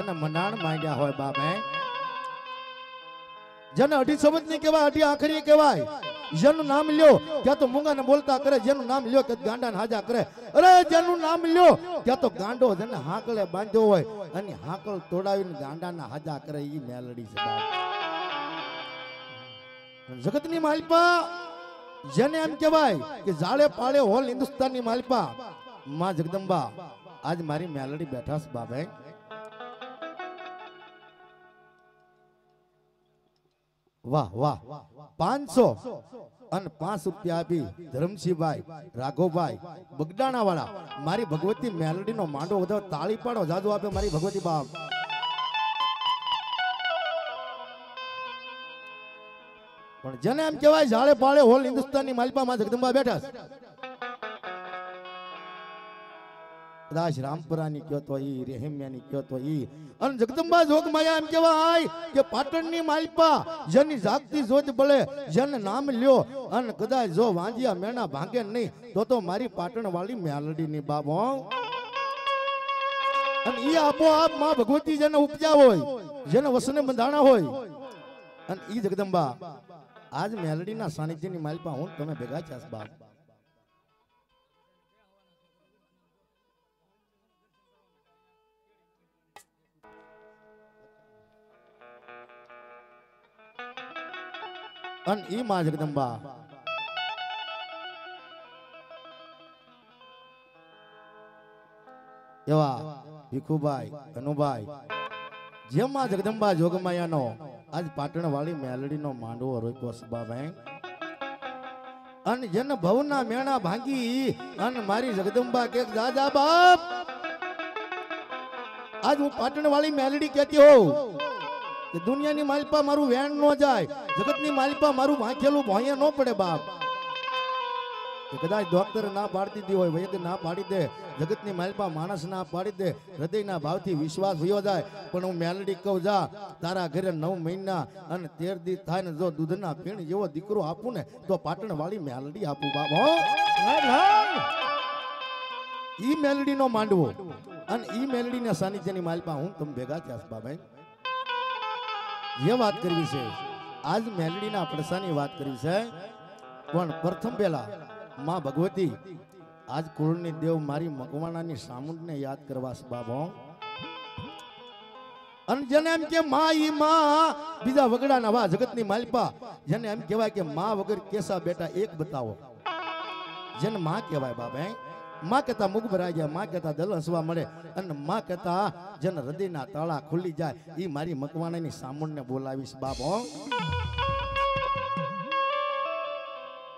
અને મંડાણ માંડ્યા હોય બાપ હે જેને અઢી સમજ ની કહેવાય અઢી આખરી કહેવાય જેનું નામ લ્યો ત્યાં તો મૂંગા ને બોલતા કરે જેનું નામ લ્યો કે ગાંડા ને હાજા કરે અરે જેનું નામ લ્યો ત્યાં તો ગાંડો જેને હાંકળે બાંધ્યો હોય અને હાંકળ તોડાવીને ગાંડા ના હાજા કરે ઈ મેલડી છે બાપ જગત ની માલપા જેને એમ કહેવાય કે જાળે પાળે હોલ હિન્દુસ્તાન ની માલપા માં જગદંબા આજ મારી મેલડી બેઠા છે બાપ હે વાહ વાહ 500 અને 5 રૂપિયા આપી ધરમસિંહભાઈ રાઘોભાઈ બગડાણા વાળા મારી ભગવતી મેલડી નો માંડો વધાવ તાળી પાડો જાદુ આપે મારી ભગવતી બાપ પણ જેને એમ કહેવાય ઝાડે પાળે હોલ હિન્દુસ્તાનની માલપા માં જગદંબા બેઠા છે કદાચ રામપરાની કયો તો ઈ રેહમ્યાની કયો તો ઈ અને જગદંબા જોગમાયા એમ કહેવાય કે પાટણની માલપા જેની જાગતી જોત બળે જેને નામ લ્યો અને કદાચ જો વાંજિયા મેણા ભાંગે નહીં તો મારી પાટણ વાળી મેલડીની બાપ હો અને ઈ આપોઆપ માં ભગવતી જેને ઉપજા હોય જેને વસને બંધાણા હોય અને ઈ જગદંબા આજ મેલડીના સાનિધ્યની માલપા હું તમે ભેગા છાસ બાપ અને ઈ માં જગદંબા એવા ભીખુભાઈ અનુભાઈ જેમ માં જગદંબા જોગમાયાનો આજ પાટણ વાળી મેલડીનો માંડવો રોક્યો સબાભાઈ અને જેને ભવના મેણા ભાંગી અને મારી જગદંબા કે દાદા બાપ આજ હું પાટણ વાળી મેલડી કહેતી હોઉં કે દુનિયાની માલપા મારું વેણ ન જાય જગતની માલપા મારું વાંખેલું ભોંયે ન પડે બાપ કદાચ ડોક્ટર ના પાડતી દી હોય વૈદ્ય ના પાડી દે જગતની માલપા માણસ ના પાડી દે હૃદયના ભાવથી વિશ્વાસ વયો જાય પણ હું મેલડી કહું જા તારા ઘરે 9 મહિના અને 13 દી થાય ને જો દૂધના પીણ જેવો દીકરો આપું ને તો પાટણ વાળી મેલડી આપું બાપ હો ઈ મેલડી નો માંડવો અને ઈ મેલડી ના સાનિધ્યની માલપા હું તમે ભેગા થયા બાભાઈ જે વાત કરવી છે આજ મેલડીના પડસાની વાત કરવી છે પણ પ્રથમ પહેલા માં ભગવતી આજ કુળની દેવ મારી મકવાણાની સામુંડને યાદ કરવા છે બાબો અને જેને એમ કે માં ઈ માં બીજા વગડાના વા જગતની માલપા જેને એમ કહેવાય કે માં વગર કેસા બેટા એક બતાવો જેને માં કહેવાય બાબા માં કહેતા મુખ ભરાઈ જાય માં કહેતા દલ હસવા મળે અને માં કહેતા જેને હૃદયના તાળા ખુલી જાય ઈ મારી મકવાણાની સામુંડને બોલાવીશ બાપ હો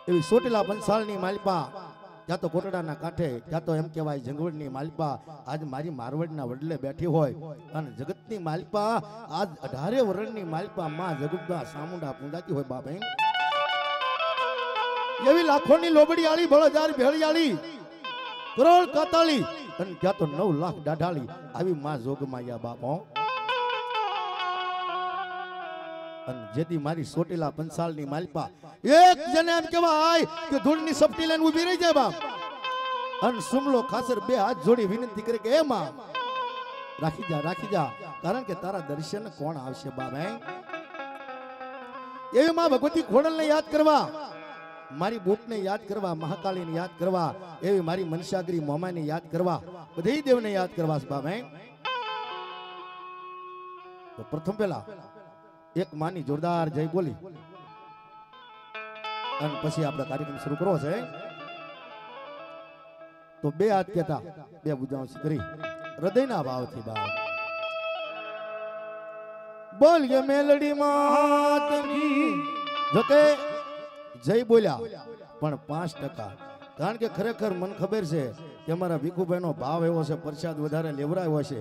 એવી સોટેલા બંસાળની માલપા ત્યાં તો કોટડાના કાંઠે ત્યાં તો એમ કહેવાય જંગવડની માલપા આજ મારી મારવડના વડલે બેઠી હોય અને જગતની માલપા આજ 18 વર્ષની માલપા માં જગદંબા સામુંડા પૂંજાતી હોય બાપ એવી લાખોની લોબડી આળી બળજાર ભેળિયાળી કરોડ કાતાળી અને ત્યાં તો 9 લાખ દાઢાળી આવી માં જોગમાયા બાપો અને જેથી મારી સોટેલા પંસાલની માલપા એક જને એમ કહેવાય કે ધૂળની સપટી લઈને ઊભી રહી જાય બાપ અને સુમલો ખાસર બે હાથ જોડી વિનંતી કરે કે એ માં રાખી જા કારણ કે તારા દર્શન કોણ આવશે બાપ એવી માં ભગવતી ખોડલને યાદ કરવા મારી બૂટને યાદ કરવા મહાકાળીને યાદ કરવા એવી મારી મનસાગરી મોમાને યાદ કરવા બધી દેવને યાદ કરવા બાપ તો પ્રથમ પહેલા એક માની જોરદાર જય બોલી અને પછી આપણે કાર્યક્રમ શરૂ કરવો છે તો બે હાથ કહેતા બે બુજાઓ કરી હૃદયના ભાવથી બાપ બોલ કે મેલડી માતની જોકે જય બોલ્યા પણ 5% કારણ કે ખરેખર મને ખબર છે કે અમારા ભીખુભાઈનો ભાવ એવો છે પ્રસાદ વધારે લેવરાયો છે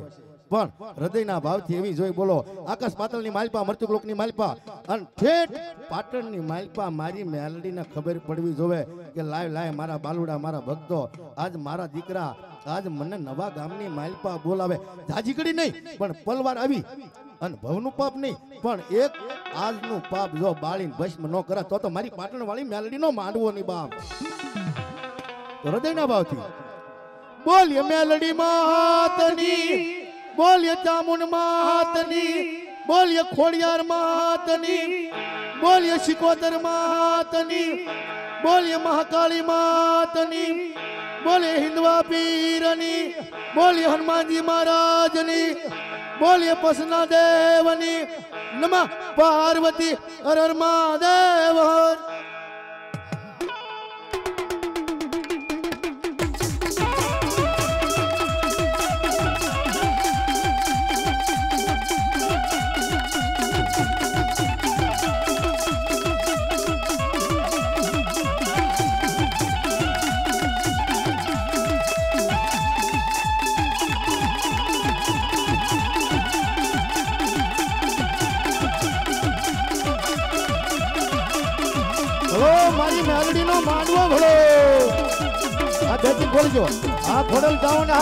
પણ હૃદયના ભાવથી એવી જોઈ બોલો આકાશ પાતળની માલપા મર્ત્યુલોકની માલપા અને ઠેઠ પાટણની માલપા મારી મેલડીને ખબર પડવી જોવે કે લાય મારા બાલુડા મારા ભક્તો આજ મારા દીકરા આજ મને નવા ગામની માલપા બોલાવે જાજીકડી નહીં પણ પલવાર આવી અને ભવનું પાપ નહીં પણ એક આજનું પાપ જો બાળીને ભસ્મ ન કરે તો મારી પાટણ વાળી મેલડીનો માંડવો ની બાપ તો હૃદયના ભાવથી બોલીએ મેલડી માતની બોલીએ ચામુંડ માતની, બોલીએ ખોડિયાર માતની, બોલીએ શિકોતર માતની, બોલીએ મહાકાળી માતની, બોલીએ હિંદવા પીરની, બોલીએ હનુમાનજી મહારાજની, બોલીએ પસના દેવની, નમઃ પાર્વતી હર હર મહાદેવ હર. મારી મેલડી નો માંડવો ભળો આ ધરતી ખોલજો આ ખોડલ જાઓ ને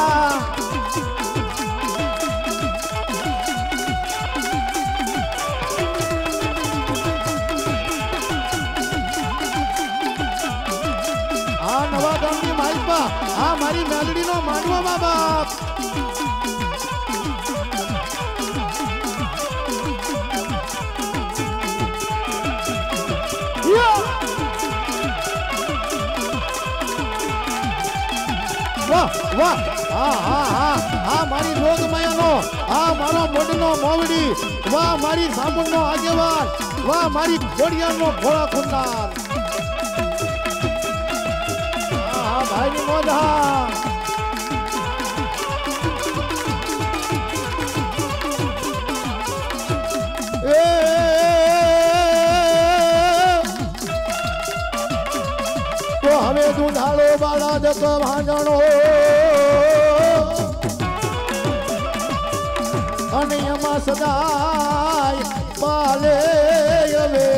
આ નવા ગામની માલપા આ મારી મેલડી નો માંડવો મા બાપ. વાહ હા હા હા આ મારી રોગમાયાનો આ મારો મોઢનો મોવડી વાહ મારી સામુંડનો આગેવાન વાહ મારી ખોડિયારનો ઘોડા ખુંદાર હા ભાઈની મોઢા તો હવે દુધાળો બાળા જતો ભાંજણો અને એમાં સદાય પાલે હવે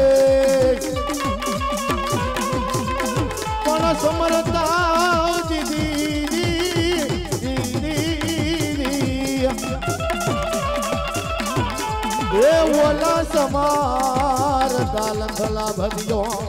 પણ સમરતા દીદી એ ઓલા સમાર દાલખલા ભગ્યો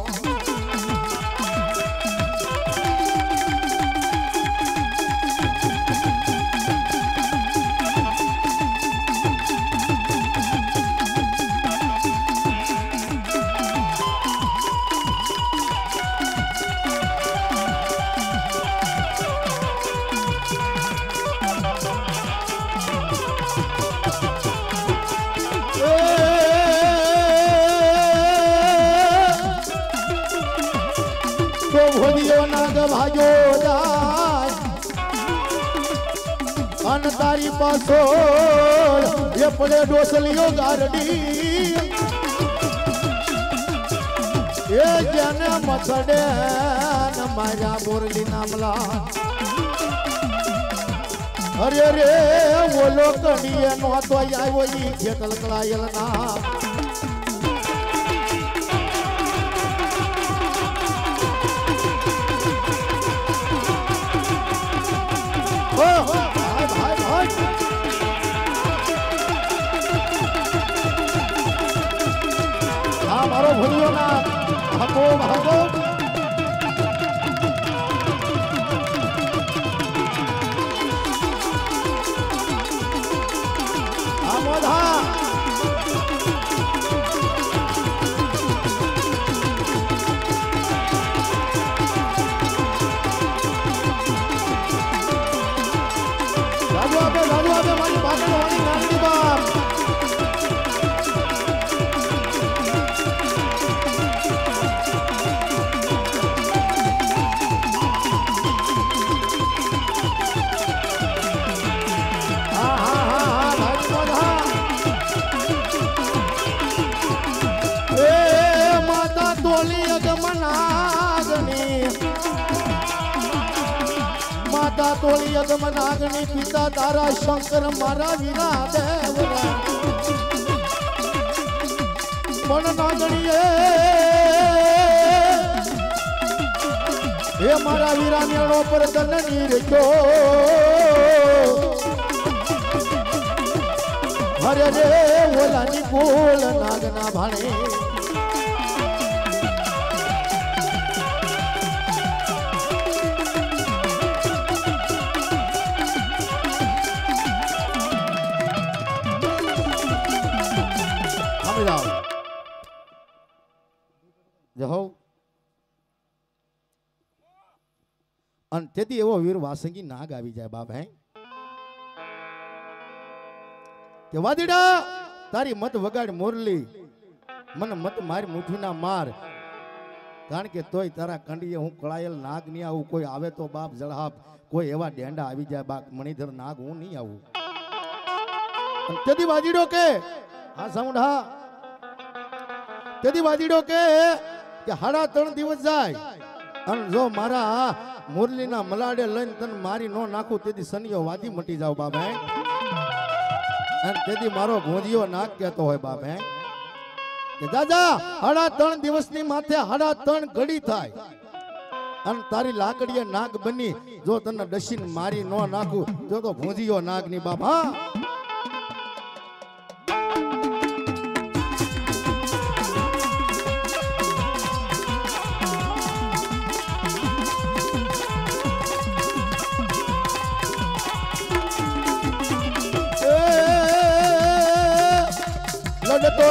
ભાગ્યો જાય અને તારી પાછો એ પડે ડોસલીઓ ગારડી એ જેને મથડે ને મારા બોરલી નામલા અરે રે ઓલો કડીએ નો તો આવ્યો ઈ ખેતલ કળાયલ ના મારો ભૂલ્યો ના ભાગો ભાગો આ મોઢા રાજુ આપે મારી પાછળ વાળી નાની બાપ માતા તોળી અગમનાગની પિતા તારા શંકર મારા વીરા દેવ પણ નાગણીએ એ મારા વીરા મેળો પર દંડની રેખ્યો હરે રે ઓલાની કુલ નાગના ભાણે સાંભળી જાઓ જહો અને તેથી એવો વીર વાસંગી નાગ આવી જાય બાપ હે કે વાદીડા તારી મત વગાડ મોરલી મને મત મારી મુઠ્ઠીના માર કારણ કે તોય તારા કંડીએ હું કળાયેલ નાગ નહીં આવું કોઈ આવે તો બાપ જળહાપ કોઈ એવા ડેંડા આવી જાય બાપ મણિધર નાગ હું નહીં આવું તેથી વાદીડો કે હા સાઉન્ડ હા તેથી વાદીડો કે 3.5 દિવસ જાય અને જો મારા મુરલીના મલાડે લઈને તને મારી નો નાખું તેથી સનિયો વાદી મટી જાવ બાપ હે અને તેથી મારો ભોંજીયો નાગ કહેતો હોય બાપ હે કે દાદા 3.5 દિવસની માથે 3.5 ઘડી થાય અને તારી લાકડીએ નાગ બની જો તને ડસીને મારી નો નાખું તો ભોંજીયો નાગ ની બાપ હા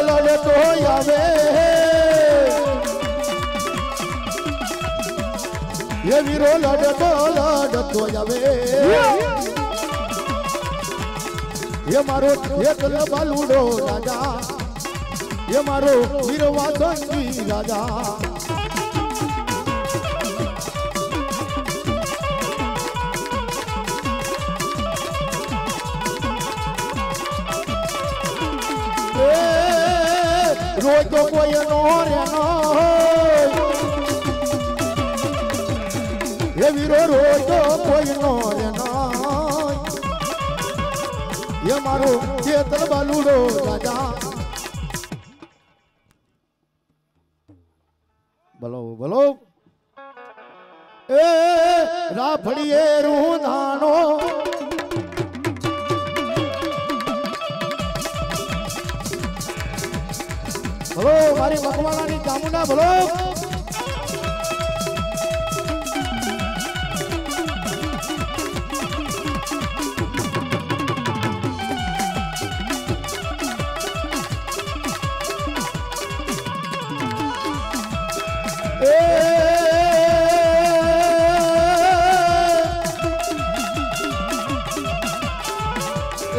લડતો આવે એ વીરો લડતો આવે એ મારો એક બાલુડો રાજા એ મારો વીર વાસંગી રાજા રોજ તો કોઈ નો રેનો એ વીરો રોજ તો કોઈ નો રેનો એ મારો ચેતન બાલુડો રાજા બોલો બોલો એ રાફડીએ રૂધાનો બોલો મારી મકવાણાની ચામુંડા બોલો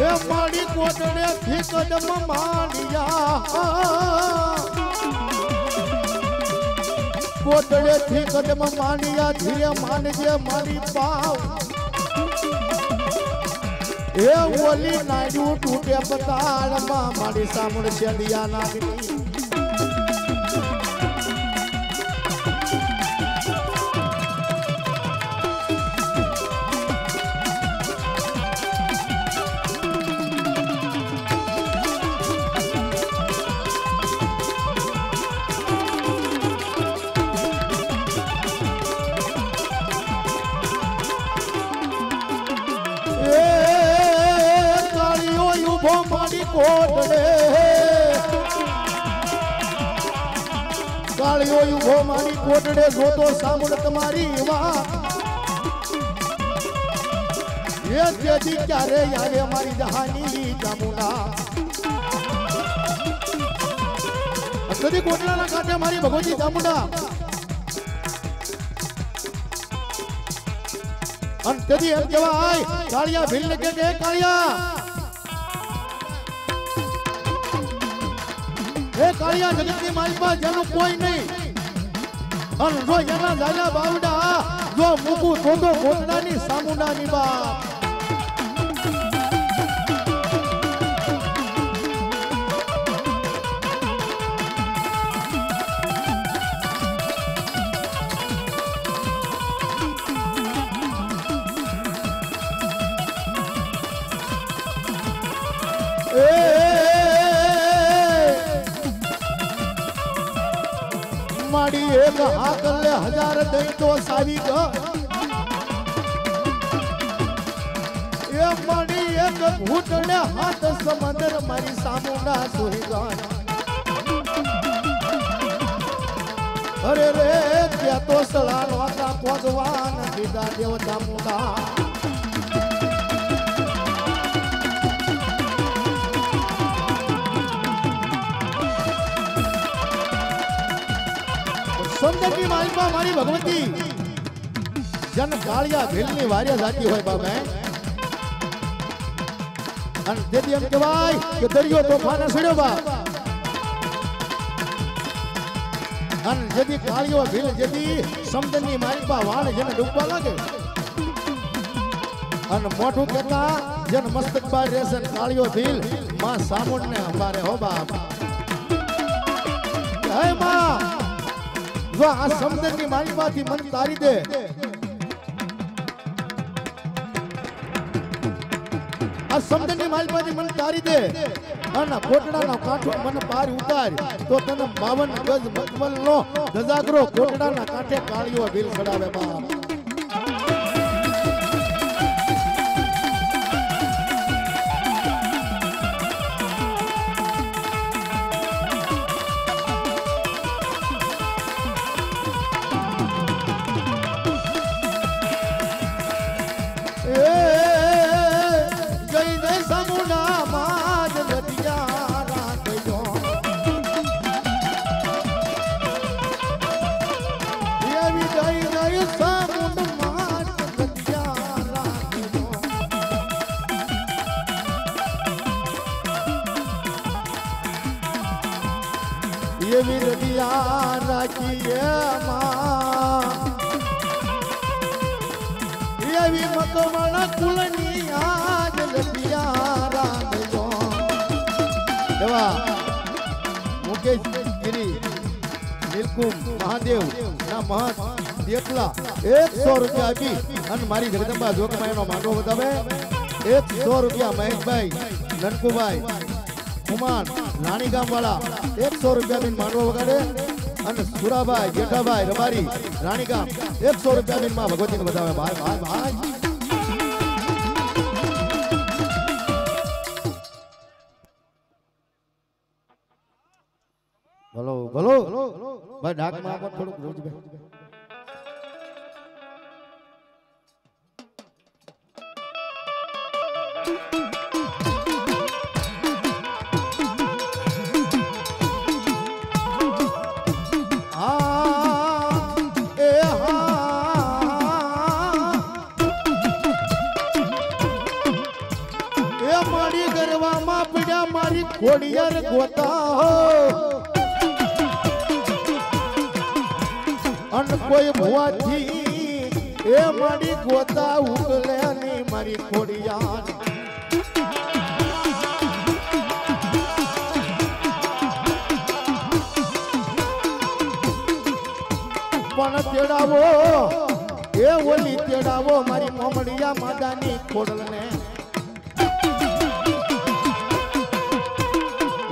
એ મારી કોટડે થી કદમ માંડિયા કોટડે થી કદમ માંડિયા ધીરે માનજે મારી પાવ એ ઓલી નાડ્યું તૂટે પતાળમાં મારી સામું શેડિયા નાગની કાળિયો ઉભો મારી કોટડે જોતો સાંભળ તમારી વાત એ જેથી ક્યારે આવે મારી જહાની ચામુંડા કદી કોટડાના કાંઠે મારી ભગવતી ચામુંડા અને તેથી એમ કહેવાય કાળિયા ભીલ કે કાળિયા એ કાળિયા જગતની માલિકમાં જેનું કોઈ નહીં અને જો એના જાજા બાવડા જો મૂકું તો કોટડાની સામુંડાની બાપ માડી એક હાકલે 1000 દઈ તો સાવી ગ એ માડી એક ભૂતને હાથ સમંદર મારી સામુંડા સુઈ ગઈ અરે રે ત્યાં તો સળાનો હતા ભગવાન દીધા દેવતા મુંડા સમંદરની માલિકા મારી ભગવતી જન કાળિયા ભીલની વાર્યા જાતી હોય બાબે અને તેથી એમ કહેવાય કે દરિયો તોફાને સડ્યો બાપ અને જેથી કાળિયો ભીલ જેથી સમંદરની માલિકા વાણ જેને ડૂબવા લાગે અને મોઢું કહેતા જેન મસ્તક બાર રહેશે કાળિયો ભીલ માં સામુંડને અંબારે હો બાપ હે માં જો આ સમંદરની માલિકાથી મન તારી દે આ સમંદરની માલિકાથી મન તારી દે અને કોટડાનો કાંઠો મને પાર ઉતાર તો તને 52 ગજ મતમલનો ગજાગરો કોટડાના કાંઠે કાળિયો ભીલ ચડાવે બાપ ये भी रदिया राखिए मां ये भी मकमण कुलनी आज रदिया राखજો એવા મુકેશ ગિરી નીલકુમ મહાદેવ ના મહત દેખલા 100 રૂપિયા આપી અને મારી જગદંબા જોગમાયનો માંડવો બતાવે 100 રૂપિયા મહેશભાઈ નનકુભાઈ કુમાર રાણી ગામ વાળા 100 રૂપિયા બિન માંડવો વગાડે અને સુરાભાઈ જેઠાભાઈ રબારી રાણી ગામ 100 રૂપિયા બિન માં ભગવતીને બતાવે ભાઈ ભાઈ ભાઈ ભલો ભલો ભાઈ ડાકમાં આપો થોડુંક રોજભાઈ કોડિયાર ગોતા અન કોઈ ભુવાથી એ મારી ગોતા ઉગલે ની મારી કોડિયાર પણ તેડાવો એ ઓલી તેડાવો મારી મોમડિયા માદાની ખોડલને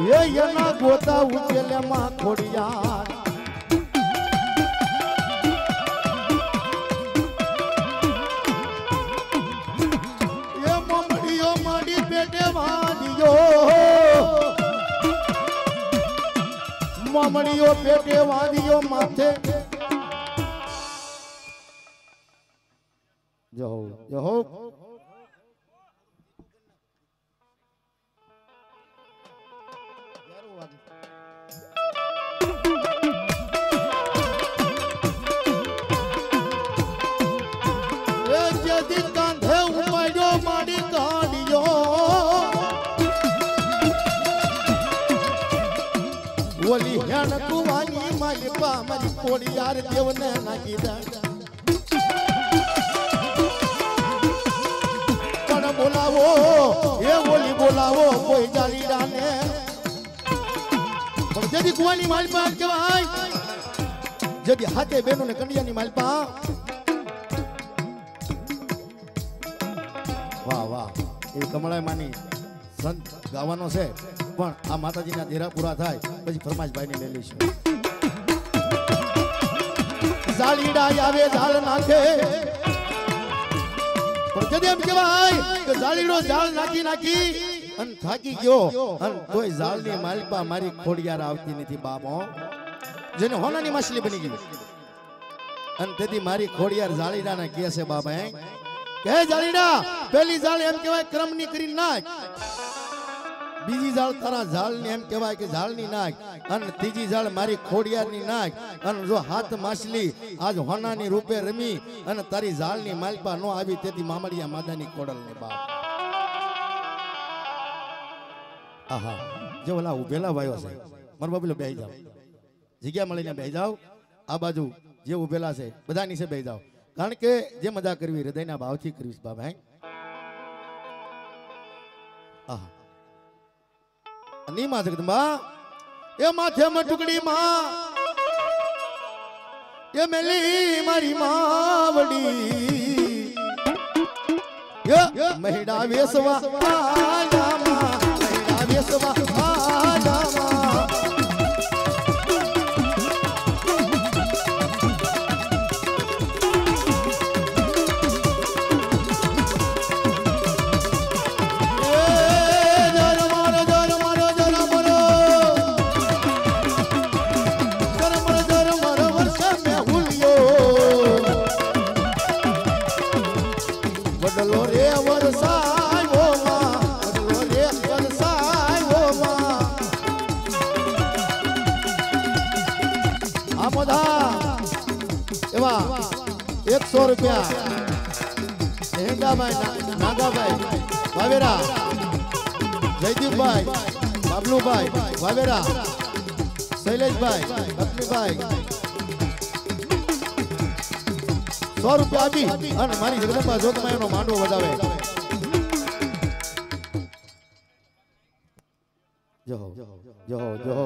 ये यना गोता उचले मां खोड़ियार ये ममड़ियो माड़ी पेटे वादियो ममड़ियो पेटे वादियो माथे जो हो ઓલી હેણ કુવાની માલિકા મારી કોડિયાર દેવને નાખી દે પણ બોલાવો એ ઓલી બોલાવો કોઈ જાલીડાને પણ જેદી કુવાની માલિકા કહેવાય જેદી હાથે બેનો ને કન્યાની માલિકા વાહ વાહ એ કમળાઈ માની સંત ગાવાનો છે પણ આ માતાજીના દેરા પૂરા થાય પછી ફરમાશભાઈ ને લઈ લઈશું જાલીડા આવે ઝાડ નાખે પણ જદે એમ કહેવાય કે જાલીડો ઝાડ નાખી અને થાકી ગયો અને કોઈ ઝાડની માલિકા મારી ખોડિયાર આવતી નથી બાપો જેને હોનાની માછલી બની ગઈ અને તેથી મારી ખોડિયાર જાલીડાને કહે છે બાપા કે જાલીડા પેલી ઝાડ એમ કહેવાય ક્રમની કરી નાખ બીજી ઝાડ તારા ઝાડની એમ કહેવાય કે ઝાડની નાખ અને ત્રીજી ઝાડ મારી ખોડિયારની નાખ અને જો હાથ માછલી આજ હોનાની રૂપે રમી અને તારી ઝાડની માલપા નો આવી તેથી મામડિયા માદાની કોડલની બાપ આહા જે ઓલા ઉભેલા ભાઈઓ છે મારો બાબલો બેહી જાવ જગ્યા મળીને બેહી જાવ આ બાજુ જે ઉભેલા છે બધા નીચે બેહી જાવ કારણ કે જે મજા કરવી હૃદયના ભાવથી કરવી બાબા હે આહા ની માં જગદંબા એ માથે ટુકડી માં એ મેલી મારી માવડી એ મહિડા વેસવા આલામા મહિડા વેસવા આલામા ₹100 નાગાભાઈ વાવેરા જયદીપભાઈ બાબલુભાઈ વાવેરા શૈલેષભાઈ લક્ષ્મીભાઈ ₹100 આપી અને મારી જગદંબા જોગમાયાનો માંડવો વધાવે જોહો જોહો જોહો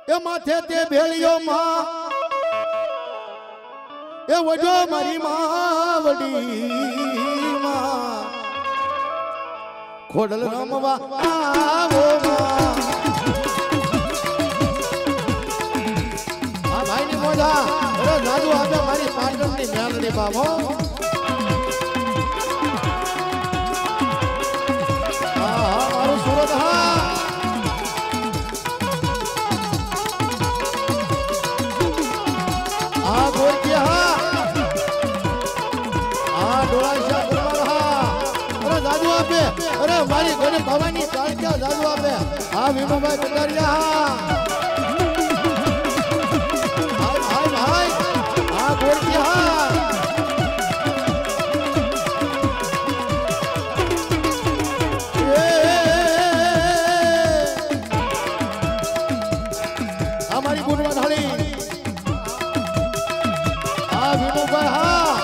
એ માથે તે ભેળિયો માં એ વજો મારી માવડી માં ખોડલ રમવા આવો માં આ ભાઈની મોજા અરે જાદુ આપે મારી પાટણની મેલડી બાબો મારું સુરત હા આ ગોરકિયા અરે મારી ઘરે ભવાની ચાળક્યા જાદુ આપે આ વિનુભાઈ કટારિયા હાય હાય હાય આ ગોરકિયા આ મારી ગુણવા ઢાળી આ વિનુભાઈ હા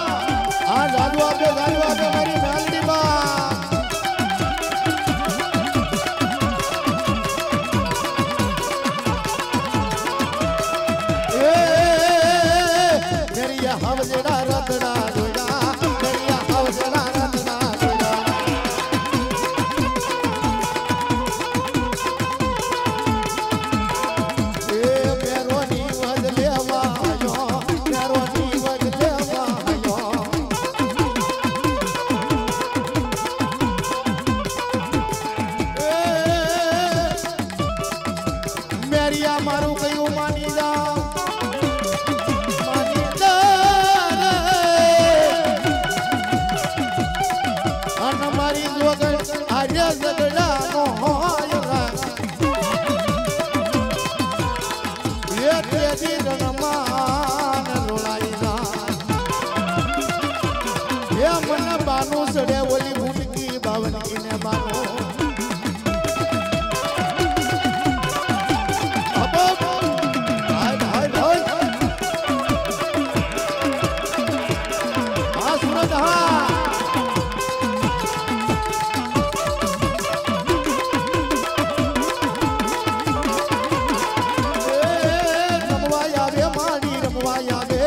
આ જાદુ આપે મારી મેલડી બા હવજડા રતડા જોડા દરિયા હવજડા રતડા જોડા એ મેરોની વજ લેવા આયો મેરોની વજ લેવા આયો એ મેરિયા મારું કયું માની જા સડે ઓલી ભૂમિકી બાવનકી ને બાનો હા સુરત હા રમવા આવે માડી રમવા આવે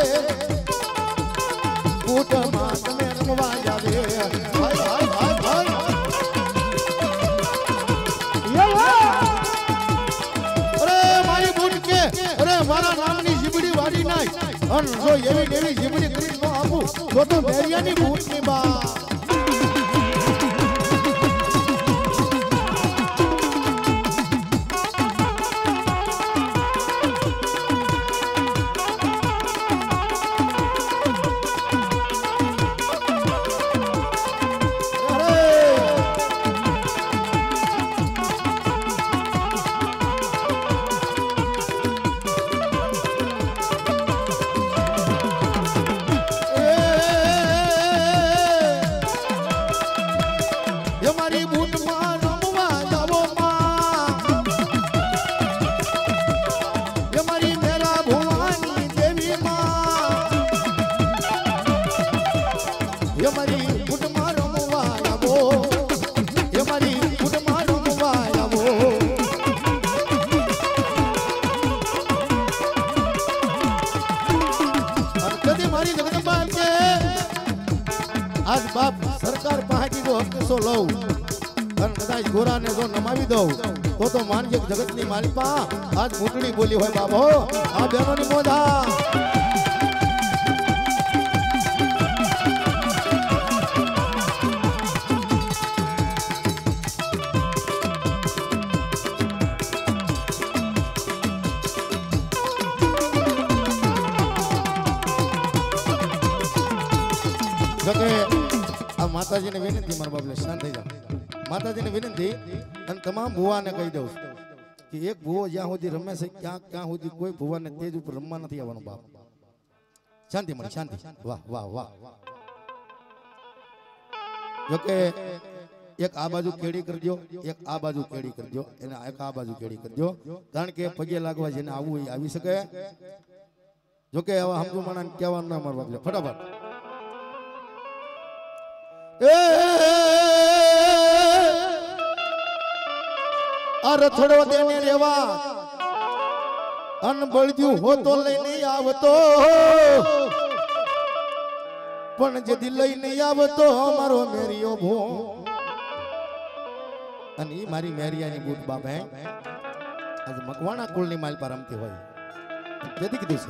કૂટમાં તમે રમવા આવે મારા નામની જીબડી વાડી નાય અને જો એવી જીબડી કરી નો આપું તો ભેરિયાની ભૂતની બા માળો લઉં અને કદાચ ગોરાને જો નમાવી દઉં તો માનજે જગતની માલિકા આજ મૂટડી બોલી હોય બાબો આ બેનોની મોઢા આ માતાજીને વિનંતી મારા બાપલે શાંત થઈ જાવ માતાજીને વિનંતી અને તમામ ભુવાને કહી દઉં કે એક ભુવો જ્યાં સુધી રમે છે ક્યાં સુધી કોઈ ભુવાને તેજ ઉપર રમવા નથી આવવાનું બાપ શાંતિ મળી શાંતિ વાહ વાહ વાહ જોકે એક આ બાજુ કેડી કરજો એક આ બાજુ કેડી કરજો અને એક આ બાજુ કેડી કરજો કારણ કે પગે લાગવા જેને આવવું એ આવી શકે જોકે હવે સમજુ માણા કહેવાનું ના મારા બાપલે ફટાફટ થોડો દેને રેવા અન બળજ્યું હોતો લઈને આવતો પણ જેથી લઈને આવતો મારો મેરિયો ભો અને ઈ મારી મેરિયાની બૂટ બાપ હે આજ મકવાણા કુળની માલ પર રમતી હોય તેથી કીધું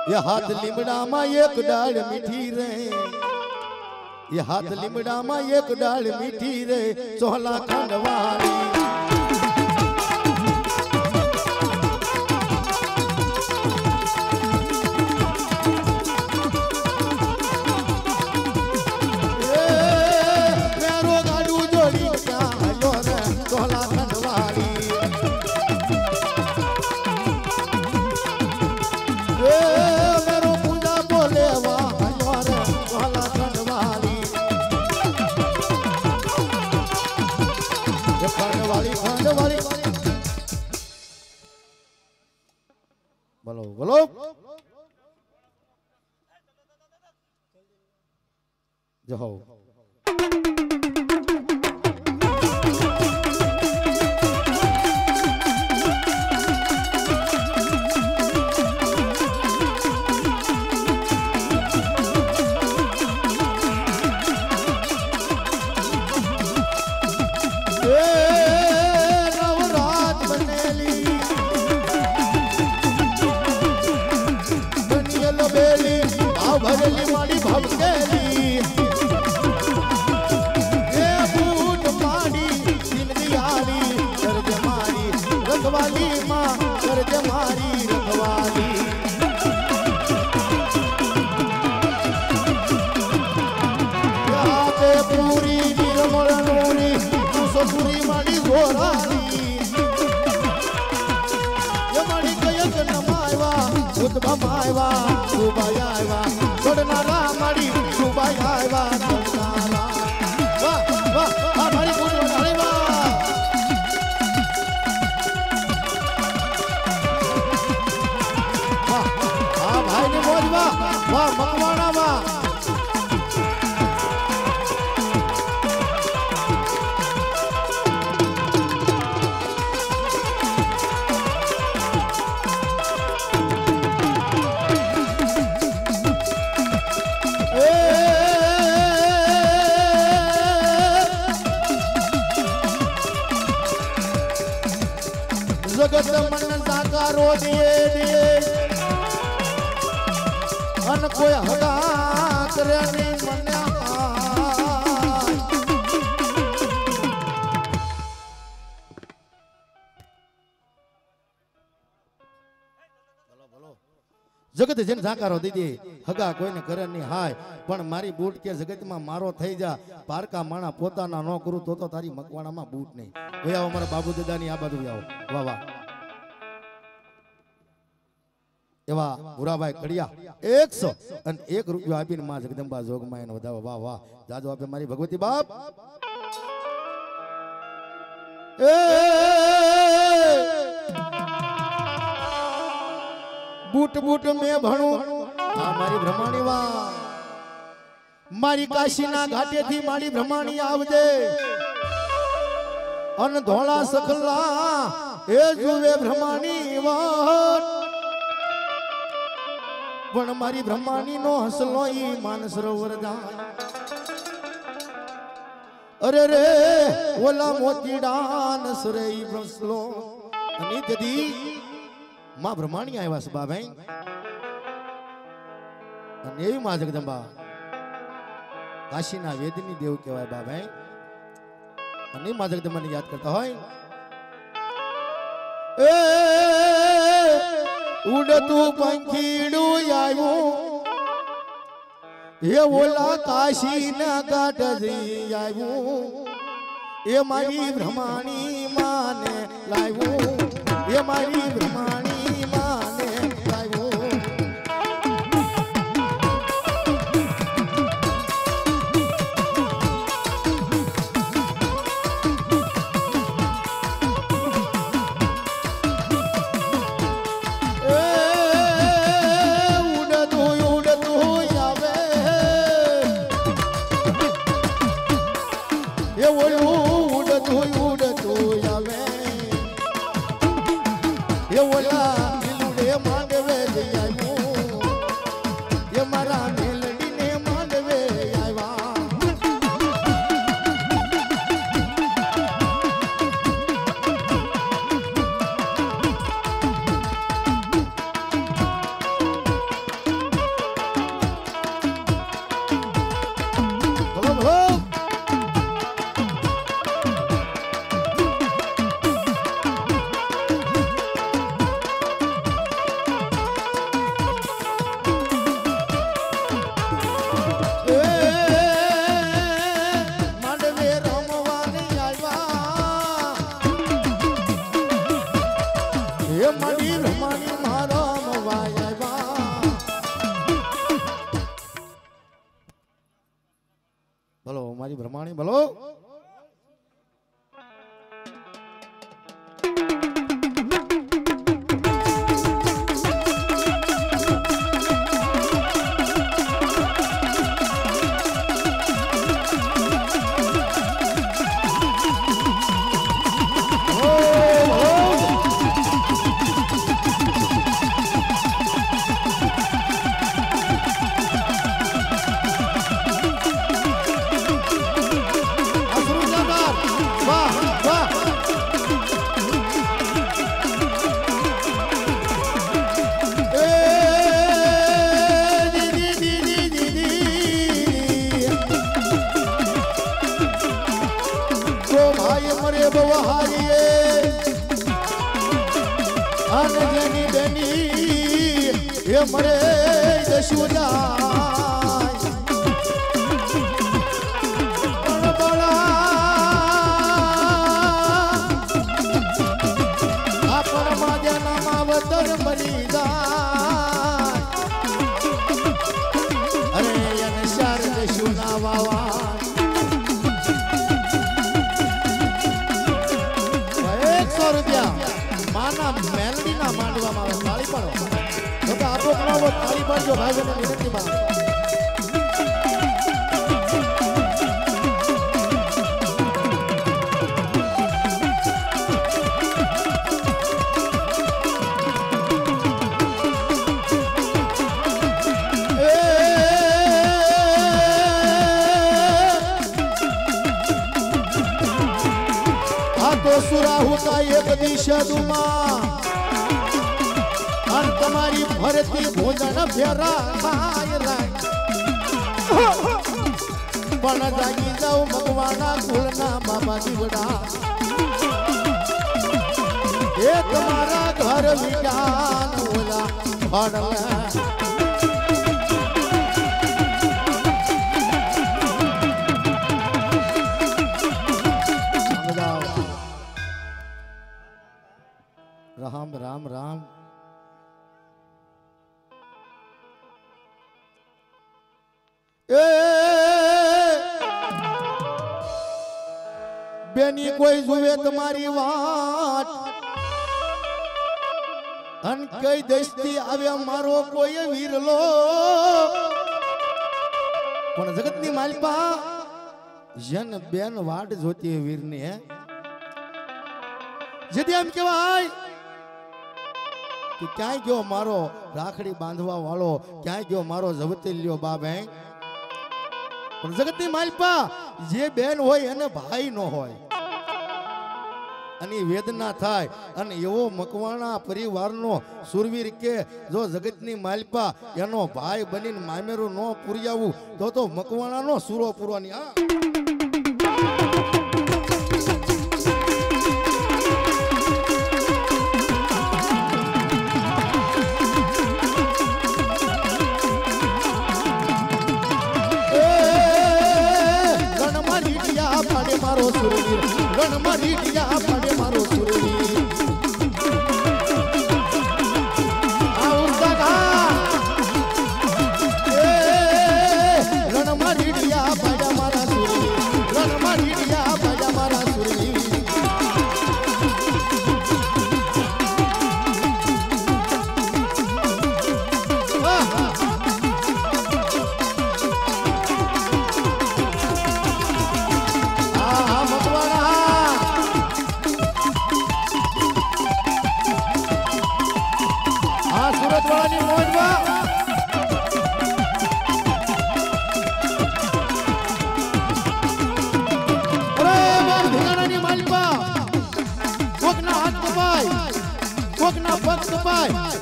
છે એ હાથ લીમડામાં એક ડાળ મીઠી રે ये हाथ लिमड़ा में एक डाल मीठी रे सोहला खंडवारी मेरो गाडू जोड़ी क्या आयो रे सोहला खंडवारी मेरो पूजा बोले वाह आयो रे सोहला खंडवारी बोलो बोलो जो हो भगली माड़ी भवकेली ये बूट माड़ी दिलदियाली करज मारी रखवाली माँ करज मारी रखवाली यहाँ पे पूरी निर्मल नूरी ससुरी माड़ी गोराली ये माड़ी कयक नमायवा उद्भा मायवा सुबाया छोड़नारा मारी सुबाई आएगा छोड़नारा वाह वाह हमारी पूरी बनाने वाह वाह भाई ने बोल वाह वाह मकवाना वाह जगत मन साकारो दिए दिए अन कोई हदा करे नहीं मन्या जगत जन साकारो दीदी हगा कोई ने करे नहीं हाय पण मारी बूट के जगत में मारो થઈ જા પારકા માણા પોતાના નો કરું તો તારી મકવાણામાં બૂટ નહીં ઓય આવો મારા બાબુ દાદાની આ બાજુ આવો વાહ વાહ એવા ભુરાભાઈ કડિયા 101 રૂપિયો આપીને માં જગદંબા જોગમાં એને વધાવો વાહ વાહ જાજો આપે મારી ભગવતી બાપ એ बूट बूट में भणू मारी ब्रह्माणी वाह मारी काशी ना घाटे थी मारी ब्रह्माणी आवजे अन धोला सकला ए जुवे ब्रह्माणी वाह पण मारी ब्रह्माणी नो हसलो ई मान सरोवर जाय અરે રે ઓલા મોતીડા નસરે બ્રસલો અને જદી માં બ્રહ્માણી આવ્યા છે બાભાઈ અને એવી માં જગદંબા કાશીના વેદની દેવ કહેવાય બાભાઈ અને માં જગદંબાને યાદ કરતા હોય એ ઉડતું પંખીડું આવ્યું એ ઓલા કાશીના ગાઢજી આવ્યું એ મારી બ્રહ્માણી માને લાવ્યું એ મારી બ્રહ્માણી માને લાવ્યું બોલો મારી બ્રહ્માણી બોલો મરે દશુદાય આ પરમાજનામાં વતન મરી જાય અરે એને શાર દશુના વાવા 100 રૂપિયા માના મેલડીના માંડવામાં આવે તાળી પાડો આપો કરાવો તાળી પાડજો ભાઈઓને વિનંતીમાં આ તો સુરાહુ કા એક દિશા તમારી ભરતી ભોજન ફેરા પણ જાગી જાઉં ભગવાના કુળના બાબા દીવડા એ તમારા ઘર વિજ્ઞાન ઓલા ભણલા રામ રામ રામ બેની કોઈ જુએ તમારી વાત અન કઈ દેશથી આવ્યા મારો કોઈ વીરલો પણ જગતની માલિપા જન બેન વાટ જોતી વીરની હે જેથી એમ કહેવાય કે ક્યાંય ગયો મારો રાખડી બાંધવા વાળો ક્યાંય ગયો મારો જવતેલ્યો બા બેન પણ જગતની માલપા જે બેન હોય એને ભાઈ ન હોય અને વેદના થાય અને એવો મકવાણા પરિવારનો સુરવીર કે જો જગતની માલપા એનો ભાઈ બનીને મામેરું ન પૂર્યાવું તો મકવાણાનો સુરો પૂરવાની આ મારો સુરવીર રણ મારી ટીયા પાડે મારો સુરવીર આ ઉસ્તા રણ મારી ટીયા પાડ્યા મારા સુરવીર રણ મારી ટીયા પાડ્યા મારા સુરવીર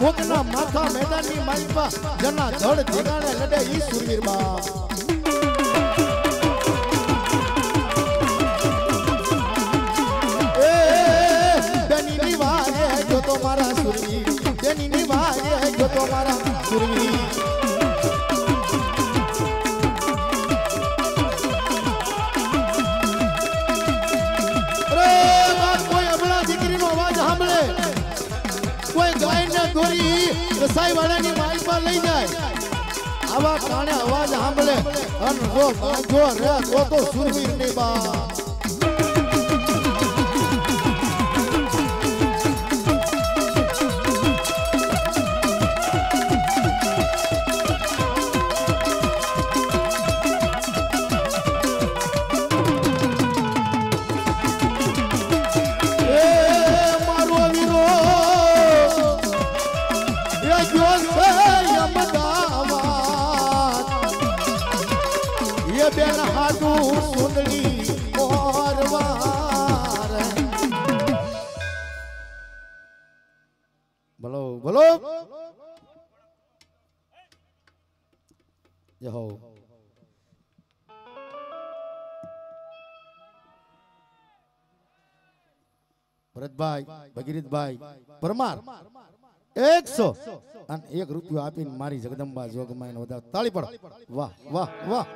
કોકના માથા મેદાનની માલપા જના ધડ ધીગાણે લડે ઈ સુરવીર બા એ બેની નિવારે જો તો મારા સુરવીર બેની નિવારે જો તો મારા સુરવીર રે વાત કોઈ અબળા દીકરીનો અવાજ સાંભળે કોઈ ગાયને દોરી રસાઈ વાળાની માલપા લઈ જાય આવા કાણે અવાજ સાંભળે અને જો રે તો સુરવીર ની બા બેન હાડું સુંદરી મોરવાર બોલો બોલો જય હો ભરતભાઈ ભગીરથભાઈ પરમાર 100 અને 1 રૂપિયો આપીને મારી જગદંબા જોગમાઈને વધારે તાળી પડો વાહ વાહ વાહ.